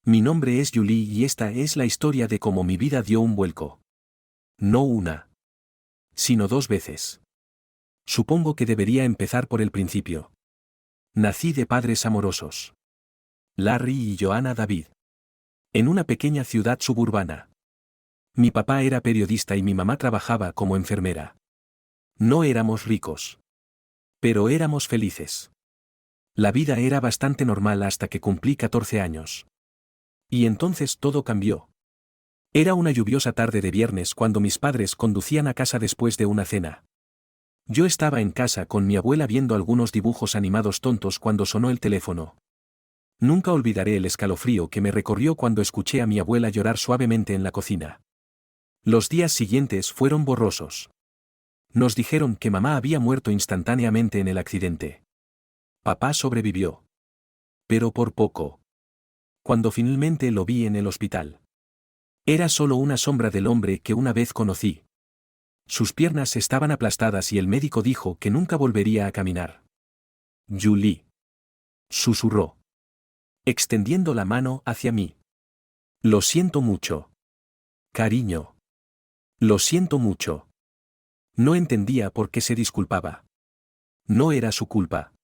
Mi nombre es Julie y esta es la historia de cómo mi vida dio un vuelco. No una, sino 2 veces. Supongo que debería empezar por el principio. Nací de padres amorosos. Larry y Joanna David. En una pequeña ciudad suburbana. Mi papá era periodista y mi mamá trabajaba como enfermera. No éramos ricos. Pero éramos felices. La vida era bastante normal hasta que cumplí 14 años. Y entonces todo cambió. Era una lluviosa tarde de viernes cuando mis padres conducían a casa después de una cena. Yo estaba en casa con mi abuela viendo algunos dibujos animados tontos cuando sonó el teléfono. Nunca olvidaré el escalofrío que me recorrió cuando escuché a mi abuela llorar suavemente en la cocina. Los días siguientes fueron borrosos. Nos dijeron que mamá había muerto instantáneamente en el accidente. Papá sobrevivió. Pero por poco. Cuando finalmente lo vi en el hospital. Era solo una sombra del hombre que una vez conocí. Sus piernas estaban aplastadas y el médico dijo que nunca volvería a caminar. Julie. Susurró. Extendiendo la mano hacia mí. Lo siento mucho. Cariño. Lo siento mucho. No entendía por qué se disculpaba. No era su culpa.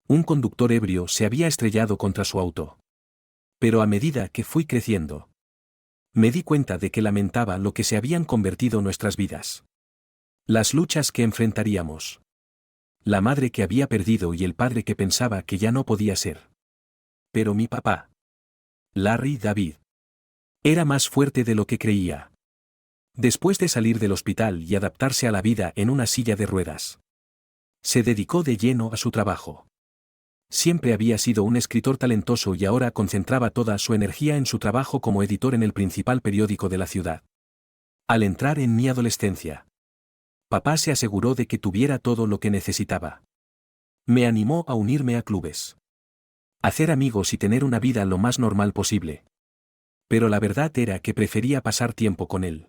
Un conductor ebrio se había estrellado contra su auto. Pero a medida que fui creciendo, me di cuenta de que lamentaba lo que se habían convertido nuestras vidas. Las luchas que enfrentaríamos. La madre que había perdido y el padre que pensaba que ya no podía ser. Pero mi papá, Larry David, era más fuerte de lo que creía. Después de salir del hospital y adaptarse a la vida en una silla de ruedas, se dedicó de lleno a su trabajo. Siempre había sido un escritor talentoso y ahora concentraba toda su energía en su trabajo como editor en el principal periódico de la ciudad. Al entrar en mi adolescencia, papá se aseguró de que tuviera todo lo que necesitaba. Me animó a unirme a clubes, hacer amigos y tener una vida lo más normal posible. Pero la verdad era que prefería pasar tiempo con él.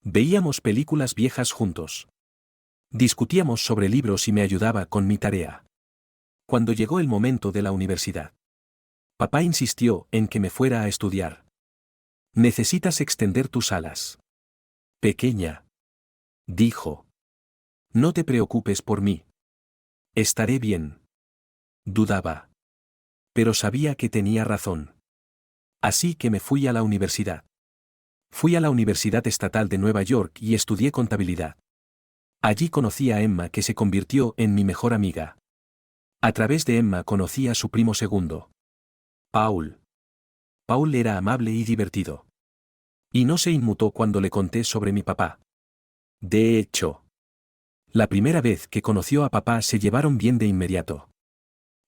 Veíamos películas viejas juntos. Discutíamos sobre libros y me ayudaba con mi tarea. Cuando llegó el momento de la universidad, papá insistió en que me fuera a estudiar. Necesitas extender tus alas. Pequeña, dijo. No te preocupes por mí. Estaré bien. Dudaba. Pero sabía que tenía razón. Así que me fui a la universidad. Fui a la Universidad Estatal de Nueva York y estudié contabilidad. Allí conocí a Emma, que se convirtió en mi mejor amiga. A través de Emma conocí a su primo segundo, Paul. Paul era amable y divertido. Y no se inmutó cuando le conté sobre mi papá. De hecho, la primera vez que conoció a papá se llevaron bien de inmediato,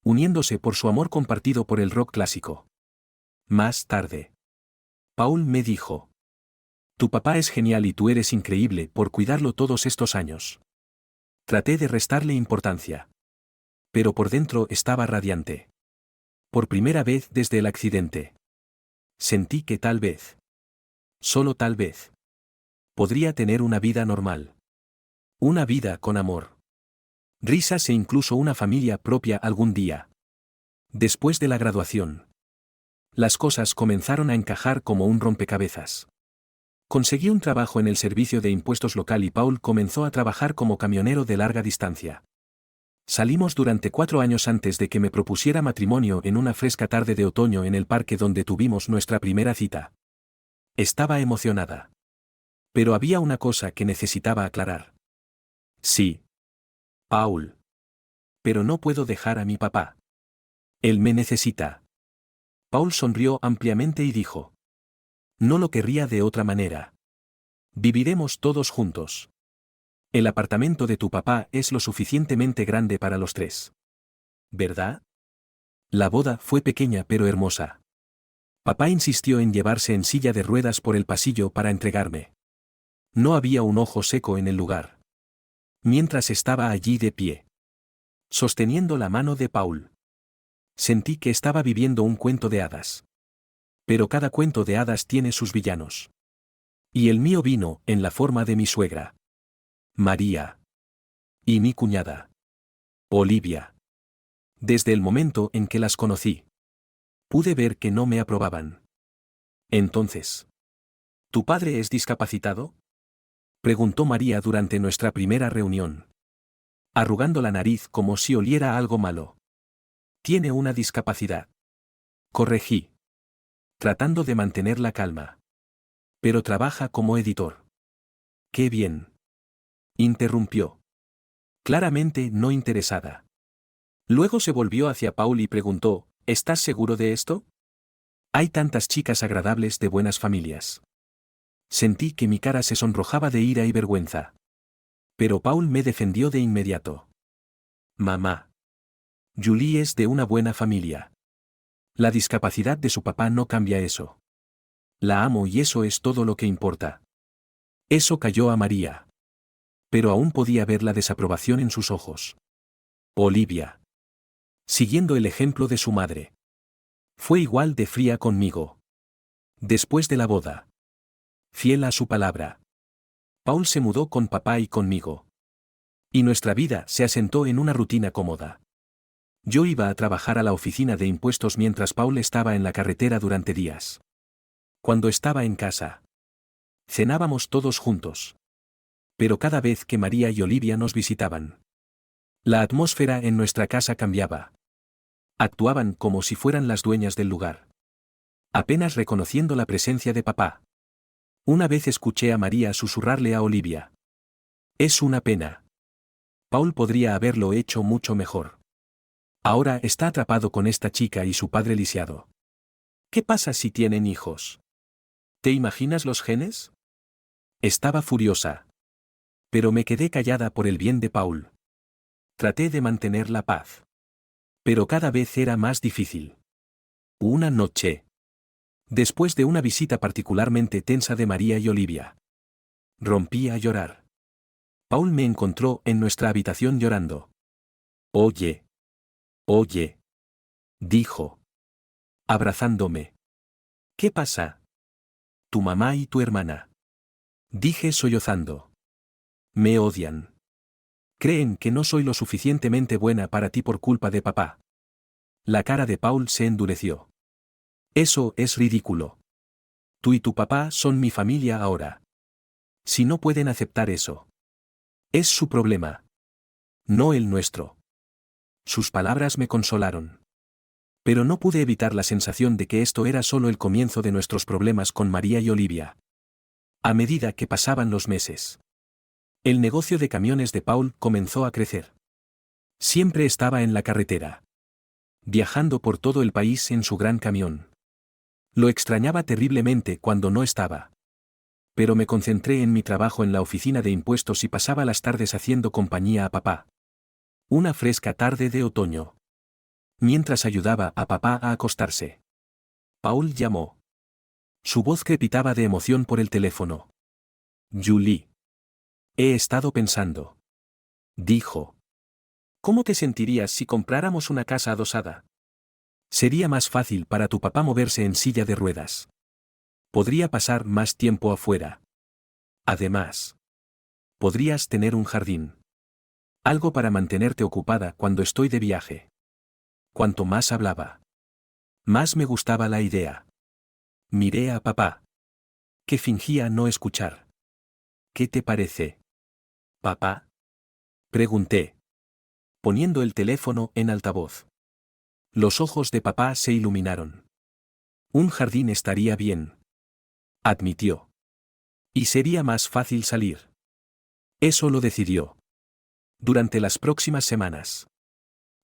uniéndose por su amor compartido por el rock clásico. Más tarde, Paul me dijo: tu papá es genial y tú eres increíble por cuidarlo todos estos años. Traté de restarle importancia. Pero por dentro estaba radiante. Por primera vez desde el accidente. Sentí que tal vez, solo tal vez, podría tener una vida normal. Una vida con amor, risas e incluso una familia propia algún día. Después de la graduación, las cosas comenzaron a encajar como un rompecabezas. Conseguí un trabajo en el servicio de impuestos local y Paul comenzó a trabajar como camionero de larga distancia. Salimos durante 4 años antes de que me propusiera matrimonio en una fresca tarde de otoño en el parque donde tuvimos nuestra primera cita. Estaba emocionada. Pero había una cosa que necesitaba aclarar. Sí, Paul. Pero no puedo dejar a mi papá. Él me necesita. Paul sonrió ampliamente y dijo: no lo querría de otra manera. Viviremos todos juntos. El apartamento de tu papá es lo suficientemente grande para los 3. ¿Verdad? La boda fue pequeña pero hermosa. Papá insistió en llevarse en silla de ruedas por el pasillo para entregarme. No había un ojo seco en el lugar. Mientras estaba allí de pie, sosteniendo la mano de Paul, sentí que estaba viviendo un cuento de hadas. Pero cada cuento de hadas tiene sus villanos. Y el mío vino en la forma de mi suegra, María. Y mi cuñada, Olivia. Desde el momento en que las conocí, Pude ver que no me aprobaban. Entonces, ¿tu padre es discapacitado?, preguntó María durante nuestra primera reunión, arrugando la nariz como si oliera algo malo. Tiene una discapacidad. Corregí, tratando de mantener la calma. Pero trabaja como editor. ¡Qué bien!, interrumpió, claramente no interesada. Luego se volvió hacia Paul y preguntó, ¿estás seguro de esto? Hay tantas chicas agradables de buenas familias. Sentí que mi cara se sonrojaba de ira y vergüenza. Pero Paul me defendió de inmediato. Mamá. Julie es de una buena familia. La discapacidad de su papá no cambia eso. La amo y eso es todo lo que importa. Eso cayó a María. Pero aún podía ver la desaprobación en sus ojos. Olivia. Siguiendo el ejemplo de su madre. Fue igual de fría conmigo. Después de la boda. Fiel a su palabra. Paul se mudó con papá y conmigo. Y nuestra vida se asentó en una rutina cómoda. Yo iba a trabajar a la oficina de impuestos mientras Paul estaba en la carretera durante días. Cuando estaba en casa, cenábamos todos juntos. Pero cada vez que María y Olivia nos visitaban, la atmósfera en nuestra casa cambiaba. Actuaban como si fueran las dueñas del lugar. Apenas reconociendo la presencia de papá. Una vez escuché a María susurrarle a Olivia. Es una pena. Paul podría haberlo hecho mucho mejor. Ahora está atrapado con esta chica y su padre lisiado. ¿Qué pasa si tienen hijos? ¿Te imaginas los genes? Estaba furiosa. Pero me quedé callada por el bien de Paul. Traté de mantener la paz. Pero cada vez era más difícil. Una noche. Después de una visita particularmente tensa de María y Olivia. Rompí a llorar. Paul me encontró en nuestra habitación llorando. Oye. Oye. Dijo. Abrazándome. ¿Qué pasa? Tu mamá y tu hermana. Dije sollozando. Me odian. Creen que no soy lo suficientemente buena para ti por culpa de papá. La cara de Paul se endureció. Eso es ridículo. Tú y tu papá son mi familia ahora. Si no pueden aceptar eso, es su problema. No el nuestro. Sus palabras me consolaron. Pero no pude evitar la sensación de que esto era solo el comienzo de nuestros problemas con María y Olivia. A medida que pasaban los meses, el negocio de camiones de Paul comenzó a crecer. Siempre estaba en la carretera, viajando por todo el país en su gran camión. Lo extrañaba terriblemente cuando no estaba. Pero me concentré en mi trabajo en la oficina de impuestos y pasaba las tardes haciendo compañía a papá. Una fresca tarde de otoño. Mientras ayudaba a papá a acostarse. Paul llamó. Su voz crepitaba de emoción por el teléfono. Julie. He estado pensando. Dijo. ¿Cómo te sentirías si compráramos una casa adosada? Sería más fácil para tu papá moverse en silla de ruedas. Podría pasar más tiempo afuera. Además, podrías tener un jardín. Algo para mantenerte ocupada cuando estoy de viaje. Cuanto más hablaba, más me gustaba la idea. Miré a papá, que fingía no escuchar. ¿Qué te parece, papá? Pregunté, poniendo el teléfono en altavoz. Los ojos de papá se iluminaron. Un jardín estaría bien, admitió. Y sería más fácil salir. Eso lo decidió. Durante las próximas semanas,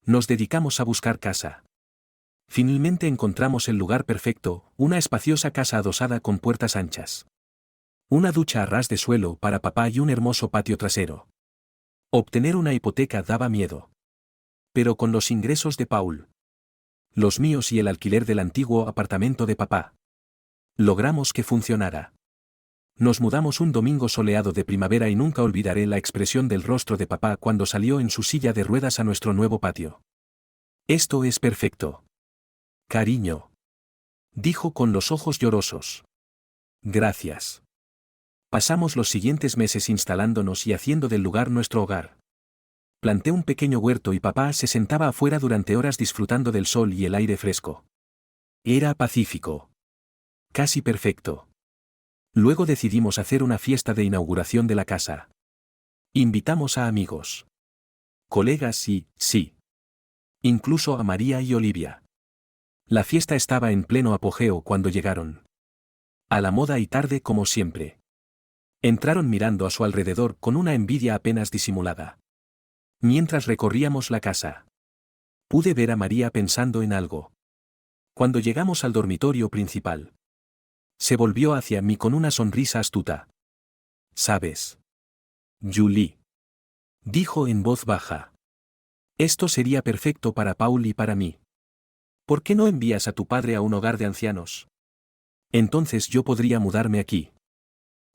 nos dedicamos a buscar casa. Finalmente encontramos el lugar perfecto, una espaciosa casa adosada con puertas anchas. Una ducha a ras de suelo para papá y un hermoso patio trasero. Obtener una hipoteca daba miedo. Pero con los ingresos de Paul, los míos y el alquiler del antiguo apartamento de papá, logramos que funcionara. Nos mudamos un domingo soleado de primavera y nunca olvidaré la expresión del rostro de papá cuando salió en su silla de ruedas a nuestro nuevo patio. Esto es perfecto. Cariño. Dijo con los ojos llorosos. Gracias. Pasamos los siguientes meses instalándonos y haciendo del lugar nuestro hogar. Planté un pequeño huerto y papá se sentaba afuera durante horas disfrutando del sol y el aire fresco. Era pacífico. Casi perfecto. Luego decidimos hacer una fiesta de inauguración de la casa. Invitamos a amigos, colegas y, sí, incluso a María y Olivia. La fiesta estaba en pleno apogeo cuando llegaron. A la moda y tarde como siempre. Entraron mirando a su alrededor con una envidia apenas disimulada. Mientras recorríamos la casa, pude ver a María pensando en algo. Cuando llegamos al dormitorio principal, se volvió hacia mí con una sonrisa astuta. ¿Sabes? Julie, dijo en voz baja. Esto sería perfecto para Paul y para mí. ¿Por qué no envías a tu padre a un hogar de ancianos? Entonces yo podría mudarme aquí.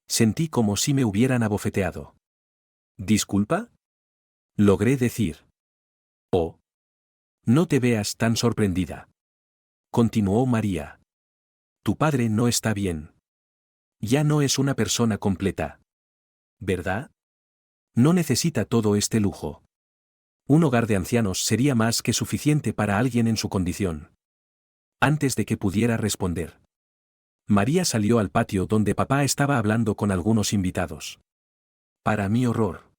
Sentí como si me hubieran abofeteado. ¿Disculpa? Logré decir. Oh. No te veas tan sorprendida. Continuó María. Tu padre no está bien. Ya no es una persona completa. ¿Verdad? No necesita todo este lujo. Un hogar de ancianos sería más que suficiente para alguien en su condición. Antes de que pudiera responder, María salió al patio donde papá estaba hablando con algunos invitados. Para mi horror,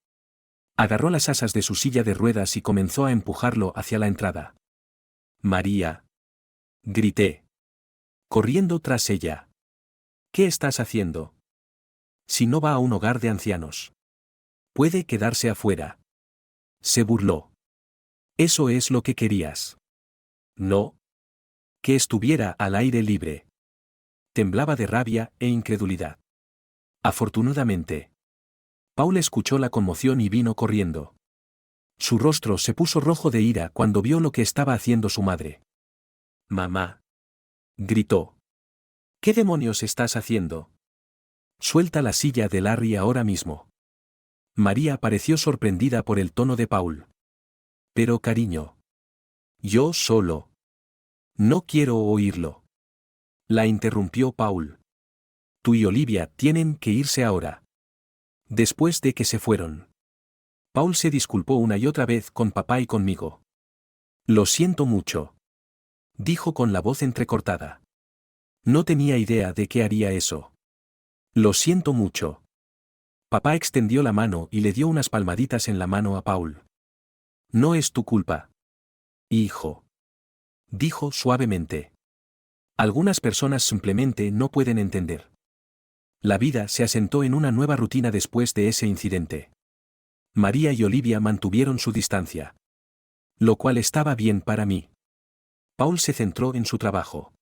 agarró las asas de su silla de ruedas y comenzó a empujarlo hacia la entrada. María. Grité. Corriendo tras ella. ¿Qué estás haciendo? Si no va a un hogar de ancianos, puede quedarse afuera. Se burló. Eso es lo que querías. No. Que estuviera al aire libre. Temblaba de rabia e incredulidad. Afortunadamente, Paul escuchó la conmoción y vino corriendo. Su rostro se puso rojo de ira cuando vio lo que estaba haciendo su madre. Mamá. Gritó. ¿Qué demonios estás haciendo? Suelta la silla de Larry ahora mismo. María pareció sorprendida por el tono de Paul. Pero cariño. Yo solo. No quiero oírlo. La interrumpió Paul. Tú y Olivia tienen que irse ahora. Después de que se fueron, Paul se disculpó una y otra vez con papá y conmigo. Lo siento mucho, dijo con la voz entrecortada. No tenía idea de que haría eso. Lo siento mucho. Papá extendió la mano y le dio unas palmaditas en la mano a Paul. No es tu culpa. Hijo. Dijo suavemente. Algunas personas simplemente no pueden entender. La vida se asentó en una nueva rutina después de ese incidente. María y Olivia mantuvieron su distancia. Lo cual estaba bien para mí. Paul se centró en su trabajo,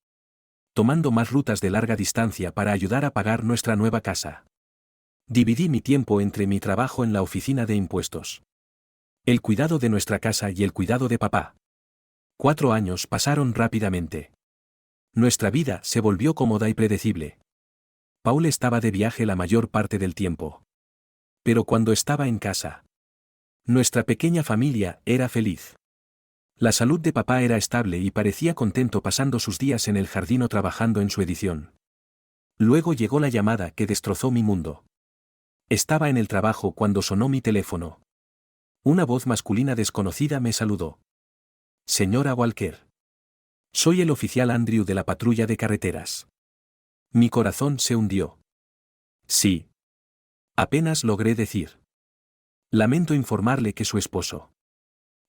tomando más rutas de larga distancia para ayudar a pagar nuestra nueva casa. Dividí mi tiempo entre mi trabajo en la oficina de impuestos, el cuidado de nuestra casa y el cuidado de papá. 4 años pasaron rápidamente. Nuestra vida se volvió cómoda y predecible. Paul estaba de viaje la mayor parte del tiempo. Pero cuando estaba en casa, nuestra pequeña familia era feliz. La salud de papá era estable y parecía contento pasando sus días en el jardín o trabajando en su edición. Luego llegó la llamada que destrozó mi mundo. Estaba en el trabajo cuando sonó mi teléfono. Una voz masculina desconocida me saludó. Señora Walker. Soy el oficial Andrew de la patrulla de carreteras. Mi corazón se hundió. Sí. Apenas logré decir. Lamento informarle que su esposo,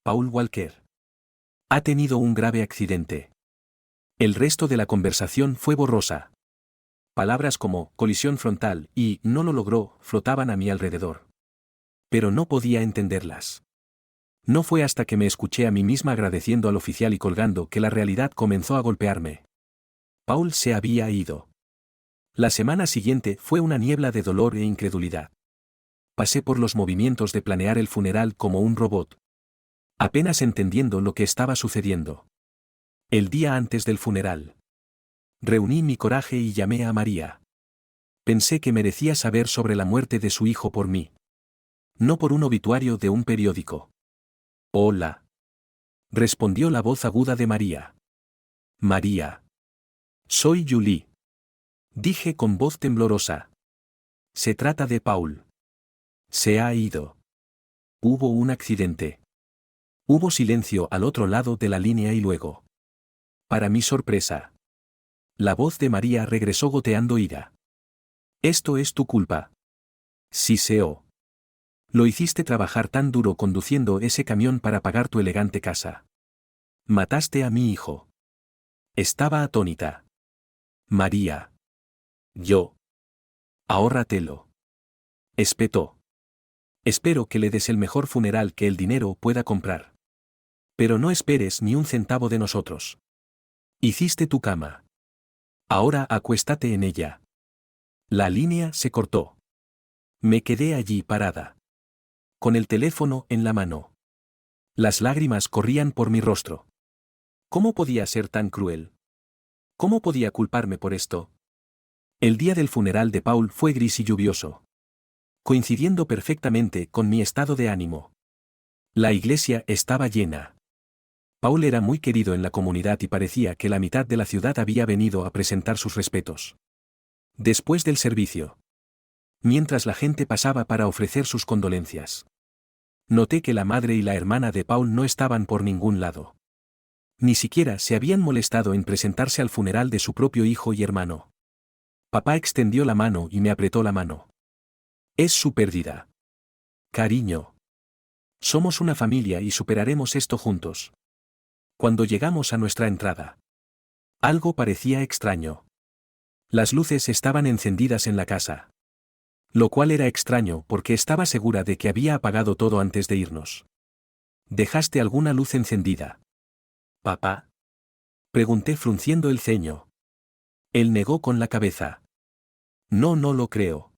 Paul Walker, ha tenido un grave accidente. El resto de la conversación fue borrosa. Palabras como colisión frontal y no lo logró flotaban a mi alrededor. Pero no podía entenderlas. No fue hasta que me escuché a mí misma agradeciendo al oficial y colgando que la realidad comenzó a golpearme. Paul se había ido. La semana siguiente fue una niebla de dolor e incredulidad. Pasé por los movimientos de planear el funeral como un robot, apenas entendiendo lo que estaba sucediendo. El día antes del funeral, reuní mi coraje y llamé a María. Pensé que merecía saber sobre la muerte de su hijo por mí. No por un obituario de un periódico. Hola. Respondió la voz aguda de María. María. Soy Julie. Dije con voz temblorosa. Se trata de Paul. Se ha ido. Hubo un accidente. Hubo silencio al otro lado de la línea y luego, para mi sorpresa, La voz de María regresó goteando ira. Esto es tu culpa. Siseó. Lo hiciste trabajar tan duro conduciendo ese camión para pagar tu elegante casa. Mataste a mi hijo. Estaba atónita. María. Yo. Ahórratelo. Espetó. Espero que le des el mejor funeral que el dinero pueda comprar. Pero no esperes ni un centavo de nosotros. Hiciste tu cama. Ahora acuéstate en ella. La línea se cortó. Me quedé allí parada. Con el teléfono en la mano. Las lágrimas corrían por mi rostro. ¿Cómo podía ser tan cruel? ¿Cómo podía culparme por esto? El día del funeral de Paul fue gris y lluvioso, coincidiendo perfectamente con mi estado de ánimo. La iglesia estaba llena. Paul era muy querido en la comunidad y parecía que la mitad de la ciudad había venido a presentar sus respetos. Después del servicio, mientras la gente pasaba para ofrecer sus condolencias, noté que la madre y la hermana de Paul no estaban por ningún lado. Ni siquiera se habían molestado en presentarse al funeral de su propio hijo y hermano. Papá extendió la mano y me apretó la mano. Es su pérdida. Cariño. Somos una familia y superaremos esto juntos. Cuando llegamos a nuestra entrada, algo parecía extraño. Las luces estaban encendidas en la casa. Lo cual era extraño porque estaba segura de que había apagado todo antes de irnos. ¿Dejaste alguna luz encendida? ¿Papá? Pregunté frunciendo el ceño. Él negó con la cabeza. No, no lo creo.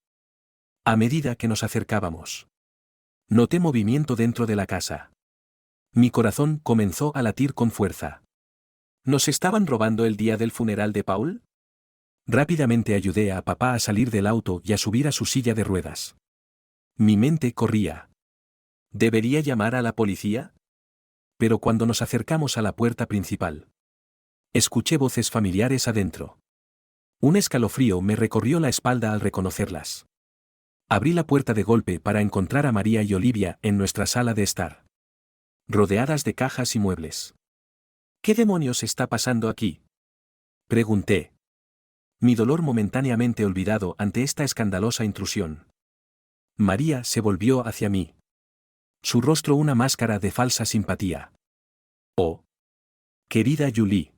A medida que nos acercábamos, noté movimiento dentro de la casa. Mi corazón comenzó a latir con fuerza. ¿Nos estaban robando el día del funeral de Paul? Rápidamente ayudé a papá a salir del auto y a subir a su silla de ruedas. Mi mente corría. ¿Debería llamar a la policía? Pero cuando nos acercamos a la puerta principal, escuché voces familiares adentro. Un escalofrío me recorrió la espalda al reconocerlas. Abrí la puerta de golpe para encontrar a María y Olivia en nuestra sala de estar, rodeadas de cajas y muebles. ¿Qué demonios está pasando aquí?, pregunté. Mi dolor momentáneamente olvidado ante esta escandalosa intrusión. María se volvió hacia mí. Su rostro una máscara de falsa simpatía. Oh. Querida Julie.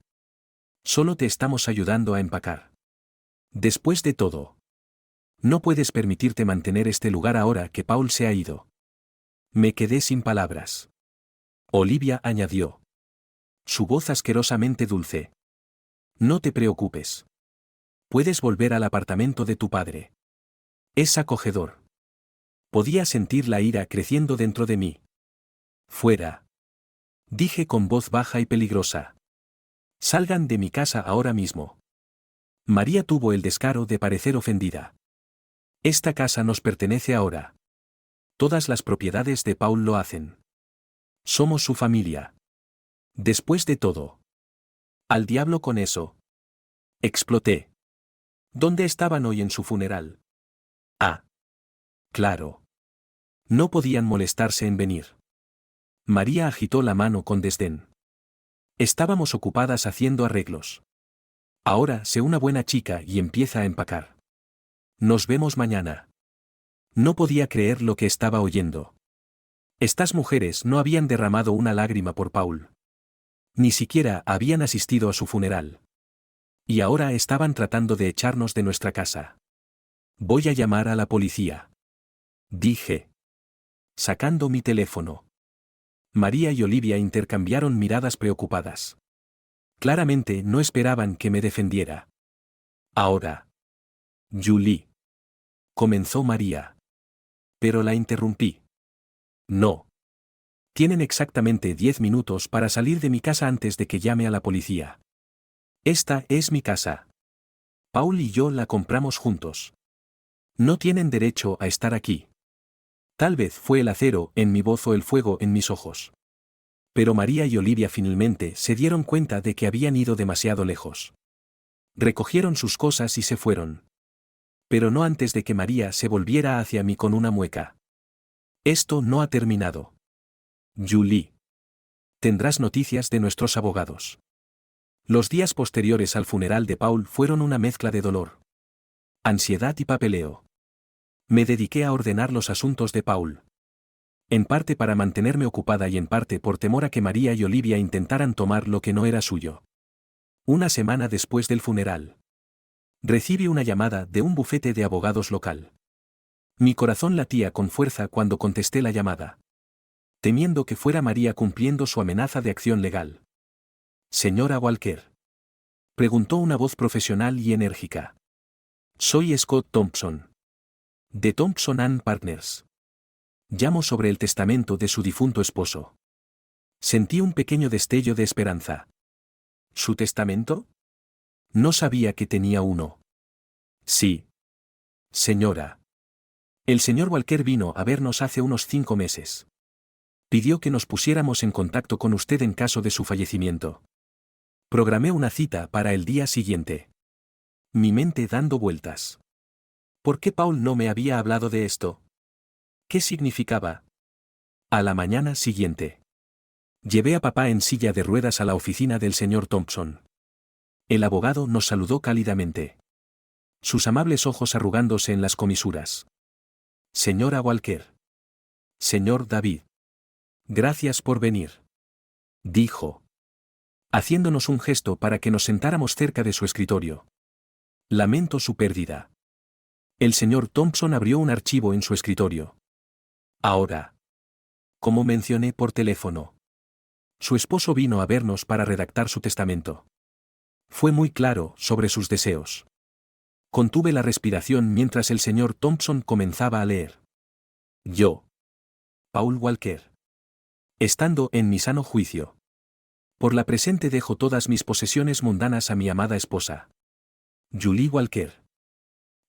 Solo te estamos ayudando a empacar. Después de todo, no puedes permitirte mantener este lugar ahora que Paul se ha ido. Me quedé sin palabras. Olivia añadió. Su voz asquerosamente dulce. No te preocupes. Puedes volver al apartamento de tu padre. Es acogedor. Podía sentir la ira creciendo dentro de mí. Fuera. Dije con voz baja y peligrosa. Salgan de mi casa ahora mismo. María tuvo el descaro de parecer ofendida. Esta casa nos pertenece ahora. Todas las propiedades de Paul lo hacen. Somos su familia. Después de todo. Al diablo con eso. Exploté. ¿Dónde estaban hoy en su funeral? Ah. Claro. No podían molestarse en venir. María agitó la mano con desdén. Estábamos ocupadas haciendo arreglos. Ahora sé una buena chica y empieza a empacar. Nos vemos mañana. No podía creer lo que estaba oyendo. Estas mujeres no habían derramado una lágrima por Paul. Ni siquiera habían asistido a su funeral. Y ahora estaban tratando de echarnos de nuestra casa. Voy a llamar a la policía, dije, sacando mi teléfono. María y Olivia intercambiaron miradas preocupadas. Claramente no esperaban que me defendiera. Ahora. Julie. Comenzó María. Pero la interrumpí. No. Tienen exactamente 10 minutos para salir de mi casa antes de que llame a la policía. Esta es mi casa. Paul y yo la compramos juntos. No tienen derecho a estar aquí. Tal vez fue el acero en mi voz o el fuego en mis ojos. Pero María y Olivia finalmente se dieron cuenta de que habían ido demasiado lejos. Recogieron sus cosas y se fueron. Pero no antes de que María se volviera hacia mí con una mueca. Esto no ha terminado. Julie. Tendrás noticias de nuestros abogados. Los días posteriores al funeral de Paul fueron una mezcla de dolor, ansiedad y papeleo. Me dediqué a ordenar los asuntos de Paul. En parte para mantenerme ocupada y en parte por temor a que María y Olivia intentaran tomar lo que no era suyo. Una semana después del funeral, recibí una llamada de un bufete de abogados local. Mi corazón latía con fuerza cuando contesté la llamada, temiendo que fuera María cumpliendo su amenaza de acción legal. Señora Walker, preguntó una voz profesional y enérgica. Soy Scott Thompson, de Thompson and Partners. Llamo sobre el testamento de su difunto esposo. Sentí un pequeño destello de esperanza. ¿Su testamento? No sabía que tenía uno. Sí. Señora. El señor Walker vino a vernos hace unos 5 meses. Pidió que nos pusiéramos en contacto con usted en caso de su fallecimiento. Programé una cita para el día siguiente. Mi mente dando vueltas. ¿Por qué Paul no me había hablado de esto? ¿Qué significaba? A la mañana siguiente, llevé a papá en silla de ruedas a la oficina del señor Thompson. El abogado nos saludó cálidamente, sus amables ojos arrugándose en las comisuras. Señora Walker. Señor David. Gracias por venir. Dijo, haciéndonos un gesto para que nos sentáramos cerca de su escritorio. Lamento su pérdida. El señor Thompson abrió un archivo en su escritorio. Ahora. Como mencioné por teléfono. Su esposo vino a vernos para redactar su testamento. Fue muy claro sobre sus deseos. Contuve la respiración mientras el señor Thompson comenzaba a leer. Yo. Paul Walker. Estando en mi sano juicio. Por la presente dejo todas mis posesiones mundanas a mi amada esposa. Julie Walker.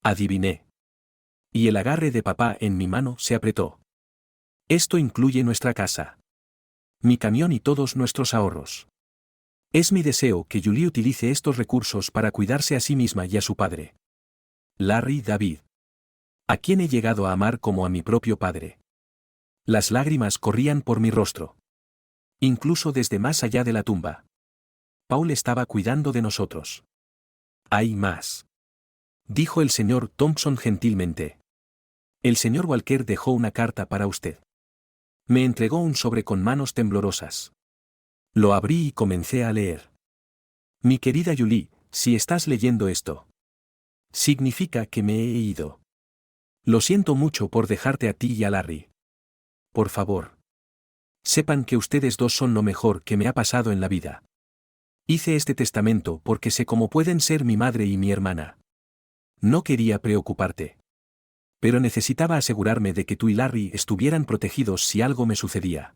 Adiviné. Y el agarre de papá en mi mano se apretó. Esto incluye nuestra casa, mi camión y todos nuestros ahorros. Es mi deseo que Julie utilice estos recursos para cuidarse a sí misma y a su padre. Larry David. A quien he llegado a amar como a mi propio padre. Las lágrimas corrían por mi rostro. Incluso desde más allá de la tumba. Paul estaba cuidando de nosotros. Hay más. Dijo el señor Thompson gentilmente. El señor Walker dejó una carta para usted. Me entregó un sobre con manos temblorosas. Lo abrí y comencé a leer. Mi querida Julie, si estás leyendo esto, significa que me he ido. Lo siento mucho por dejarte a ti y a Larry. Por favor. Sepan que ustedes dos son lo mejor que me ha pasado en la vida. Hice este testamento porque sé cómo pueden ser mi madre y mi hermana. No quería preocuparte. Pero necesitaba asegurarme de que tú y Larry estuvieran protegidos si algo me sucedía.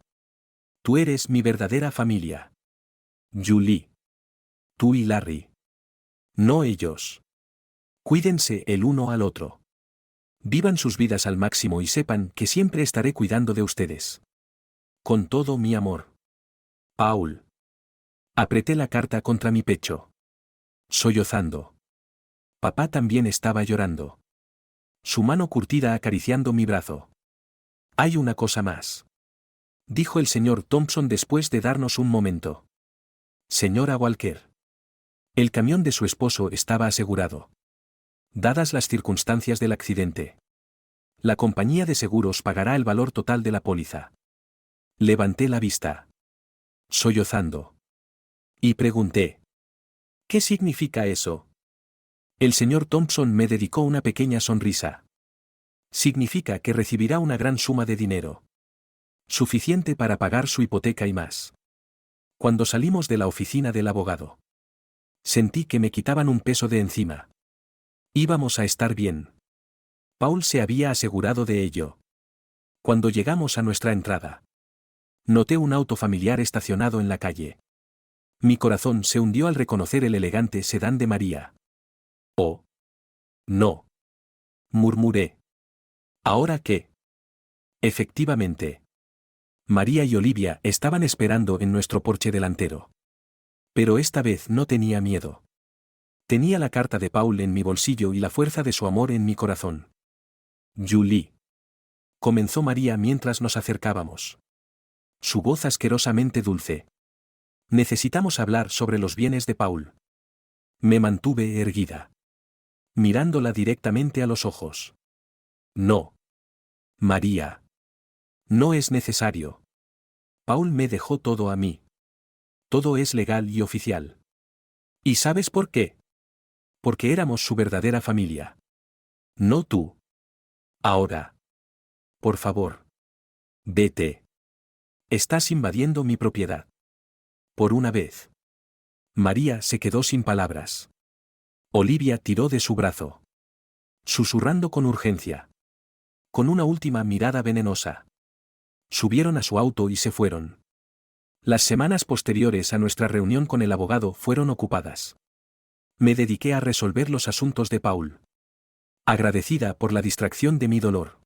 Tú eres mi verdadera familia. Julie. Tú y Larry. No ellos. Cuídense el uno al otro. Vivan sus vidas al máximo y sepan que siempre estaré cuidando de ustedes. Con todo mi amor. Paul. Apreté la carta contra mi pecho. Sollozando. Papá también estaba llorando. Su mano curtida acariciando mi brazo. Hay una cosa más. Dijo el señor Thompson después de darnos un momento. Señora Walker. El camión de su esposo estaba asegurado. Dadas las circunstancias del accidente. La compañía de seguros pagará el valor total de la póliza. Levanté la vista. Sollozando. Y pregunté. ¿Qué significa eso? El señor Thompson me dedicó una pequeña sonrisa. Significa que recibirá una gran suma de dinero. Suficiente para pagar su hipoteca y más. Cuando salimos de la oficina del abogado, sentí que me quitaban un peso de encima. Íbamos a estar bien. Paul se había asegurado de ello. Cuando llegamos a nuestra entrada, noté un auto familiar estacionado en la calle. Mi corazón se hundió al reconocer el elegante sedán de María. Oh. No. Murmuré. ¿Ahora qué? Efectivamente. María y Olivia estaban esperando en nuestro porche delantero. Pero esta vez no tenía miedo. Tenía la carta de Paul en mi bolsillo y la fuerza de su amor en mi corazón. Julie. Comenzó María mientras nos acercábamos. Su voz asquerosamente dulce. Necesitamos hablar sobre los bienes de Paul. Me mantuve erguida, mirándola directamente a los ojos. No. María. No es necesario. Paul me dejó todo a mí. Todo es legal y oficial. ¿Y sabes por qué? Porque éramos su verdadera familia. No tú. Ahora. Por favor. Vete. Estás invadiendo mi propiedad. Por una vez. María se quedó sin palabras. Olivia tiró de su brazo, susurrando con urgencia. Con una última mirada venenosa. Subieron a su auto y se fueron. Las semanas posteriores a nuestra reunión con el abogado fueron ocupadas. Me dediqué a resolver los asuntos de Paul. Agradecida por la distracción de mi dolor.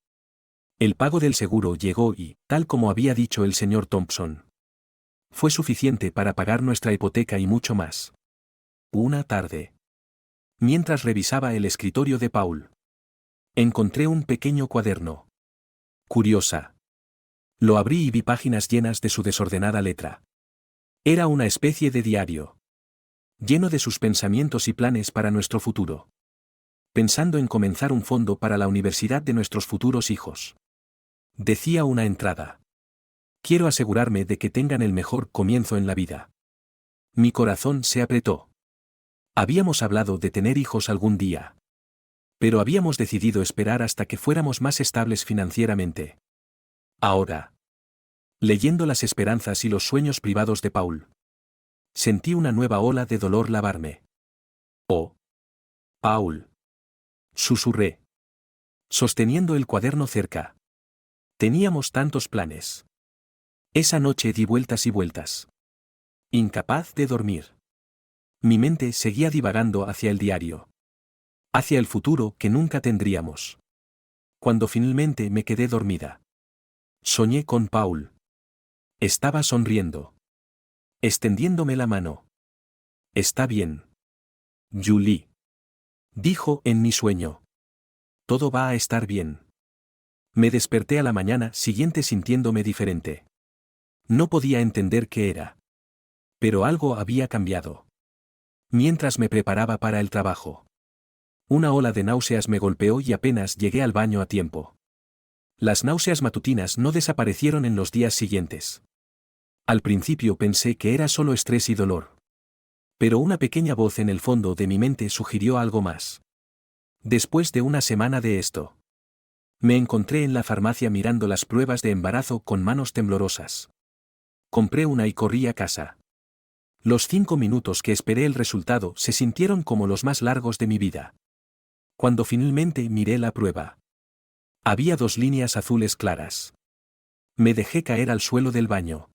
El pago del seguro llegó y, tal como había dicho el señor Thompson, fue suficiente para pagar nuestra hipoteca y mucho más. Una tarde, mientras revisaba el escritorio de Paul, encontré un pequeño cuaderno. Curiosa. Lo abrí y vi páginas llenas de su desordenada letra. Era una especie de diario, lleno de sus pensamientos y planes para nuestro futuro. Pensando en comenzar un fondo para la universidad de nuestros futuros hijos. Decía una entrada. Quiero asegurarme de que tengan el mejor comienzo en la vida. Mi corazón se apretó. Habíamos hablado de tener hijos algún día. Pero habíamos decidido esperar hasta que fuéramos más estables financieramente. Ahora. Leyendo las esperanzas y los sueños privados de Paul. Sentí una nueva ola de dolor lavarme. Oh. Paul. Susurré. Sosteniendo el cuaderno cerca. Teníamos tantos planes. Esa noche di vueltas y vueltas. Incapaz de dormir. Mi mente seguía divagando hacia el diario. Hacia el futuro que nunca tendríamos. Cuando finalmente me quedé dormida. Soñé con Paul. Estaba sonriendo. Extendiéndome la mano. Está bien. Julie. Dijo en mi sueño. Todo va a estar bien. Me desperté a la mañana siguiente sintiéndome diferente. No podía entender qué era. Pero algo había cambiado. Mientras me preparaba para el trabajo. Una ola de náuseas me golpeó y apenas llegué al baño a tiempo. Las náuseas matutinas no desaparecieron en los días siguientes. Al principio pensé que era solo estrés y dolor. Pero una pequeña voz en el fondo de mi mente sugirió algo más. Después de una semana de esto, me encontré en la farmacia mirando las pruebas de embarazo con manos temblorosas. Compré una y corrí a casa. Los 5 minutos que esperé el resultado se sintieron como los más largos de mi vida. Cuando finalmente miré la prueba, había 2 líneas azules claras. Me dejé caer al suelo del baño.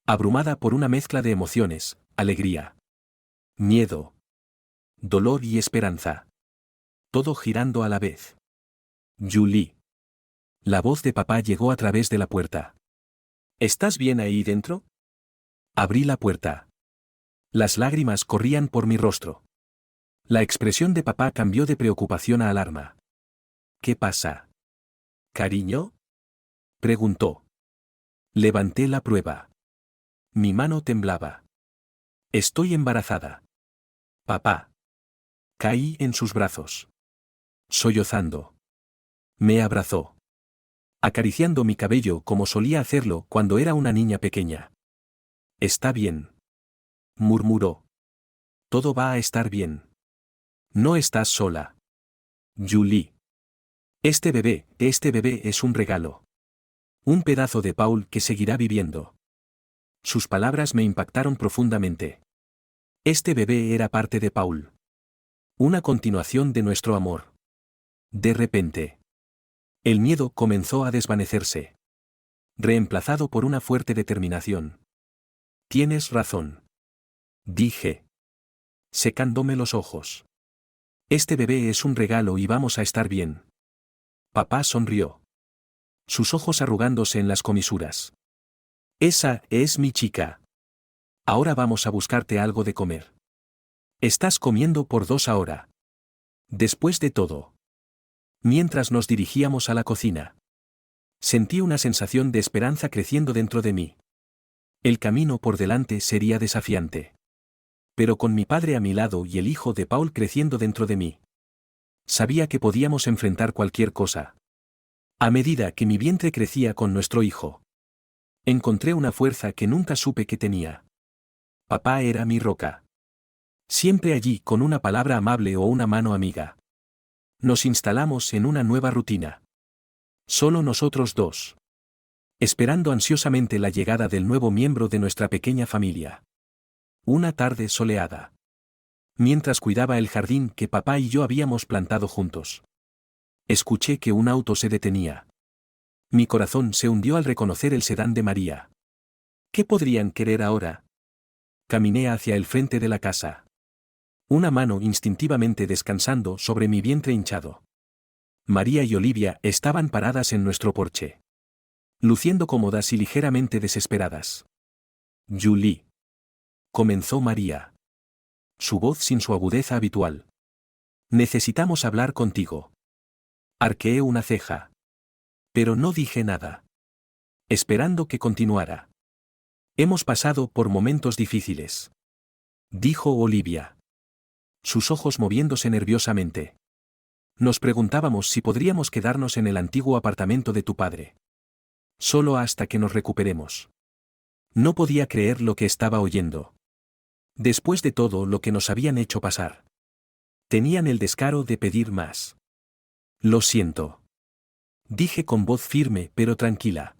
Abrumada por una mezcla de emociones, alegría, miedo, dolor y esperanza. Todo girando a la vez. Julie. La voz de papá llegó a través de la puerta. ¿Estás bien ahí dentro? Abrí la puerta. Las lágrimas corrían por mi rostro. La expresión de papá cambió de preocupación a alarma. ¿Qué pasa? ¿Cariño? Preguntó. Levanté la prueba. Mi mano temblaba. Estoy embarazada. Papá. Caí en sus brazos. Sollozando. Me abrazó. Acariciando mi cabello como solía hacerlo cuando era una niña pequeña. Está bien. Murmuró. Todo va a estar bien. No estás sola. Julie. Este bebé es un regalo. Un pedazo de Paul que seguirá viviendo. Sus palabras me impactaron profundamente. Este bebé era parte de Paul. Una continuación de nuestro amor. De repente. El miedo comenzó a desvanecerse. Reemplazado por una fuerte determinación. Tienes razón. Dije. Secándome los ojos. Este bebé es un regalo y vamos a estar bien. Papá sonrió. Sus ojos arrugándose en las comisuras. Esa es mi chica. Ahora vamos a buscarte algo de comer. Estás comiendo por 2 ahora. Después de todo. Mientras nos dirigíamos a la cocina. Sentí una sensación de esperanza creciendo dentro de mí. El camino por delante sería desafiante. Pero con mi padre a mi lado y el hijo de Paul creciendo dentro de mí, sabía que podíamos enfrentar cualquier cosa. A medida que mi vientre crecía con nuestro hijo, encontré una fuerza que nunca supe que tenía. Papá era mi roca. Siempre allí con una palabra amable o una mano amiga. Nos instalamos en una nueva rutina. Solo nosotros dos. Esperando ansiosamente la llegada del nuevo miembro de nuestra pequeña familia. Una tarde soleada. Mientras cuidaba el jardín que papá y yo habíamos plantado juntos, escuché que un auto se detenía. Mi corazón se hundió al reconocer el sedán de María. ¿Qué podrían querer ahora? Caminé hacia el frente de la casa. Una mano instintivamente descansando sobre mi vientre hinchado. María y Olivia estaban paradas en nuestro porche, luciendo cómodas y ligeramente desesperadas. Julie. Comenzó María. Su voz sin su agudeza habitual. Necesitamos hablar contigo. Arqueé una ceja. Pero no dije nada. Esperando que continuara. Hemos pasado por momentos difíciles, dijo Olivia. Sus ojos moviéndose nerviosamente. Nos preguntábamos si podríamos quedarnos en el antiguo apartamento de tu padre. Solo hasta que nos recuperemos. No podía creer lo que estaba oyendo. Después de todo lo que nos habían hecho pasar. Tenían el descaro de pedir más. Lo siento. Dije con voz firme pero tranquila.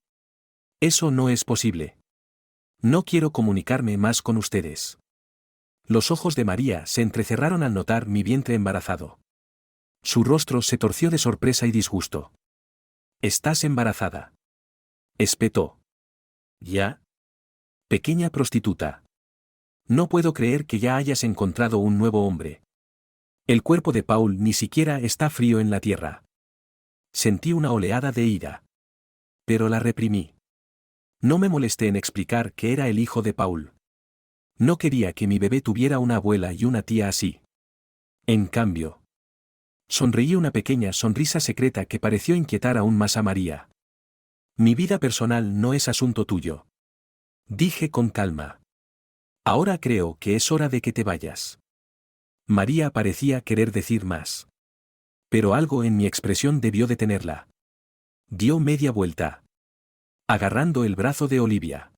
Eso no es posible. No quiero comunicarme más con ustedes. Los ojos de María se entrecerraron al notar mi vientre embarazado. Su rostro se torció de sorpresa y disgusto. ¿Estás embarazada?, espetó. ¿Ya? Pequeña prostituta. No puedo creer que ya hayas encontrado un nuevo hombre. El cuerpo de Paul ni siquiera está frío en la tierra. Sentí una oleada de ira. Pero la reprimí. No me molesté en explicar que era el hijo de Paul. No quería que mi bebé tuviera una abuela y una tía así. En cambio, sonreí una pequeña sonrisa secreta que pareció inquietar aún más a María. Mi vida personal no es asunto tuyo. Dije con calma. Ahora creo que es hora de que te vayas. María parecía querer decir más. Pero algo en mi expresión debió detenerla. Dio media vuelta, agarrando el brazo de Olivia.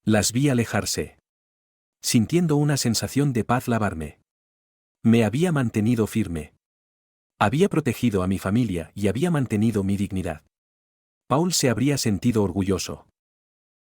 Las vi alejarse. Sintiendo una sensación de paz lavarme. Me había mantenido firme. Había protegido a mi familia y había mantenido mi dignidad. Paul se habría sentido orgulloso.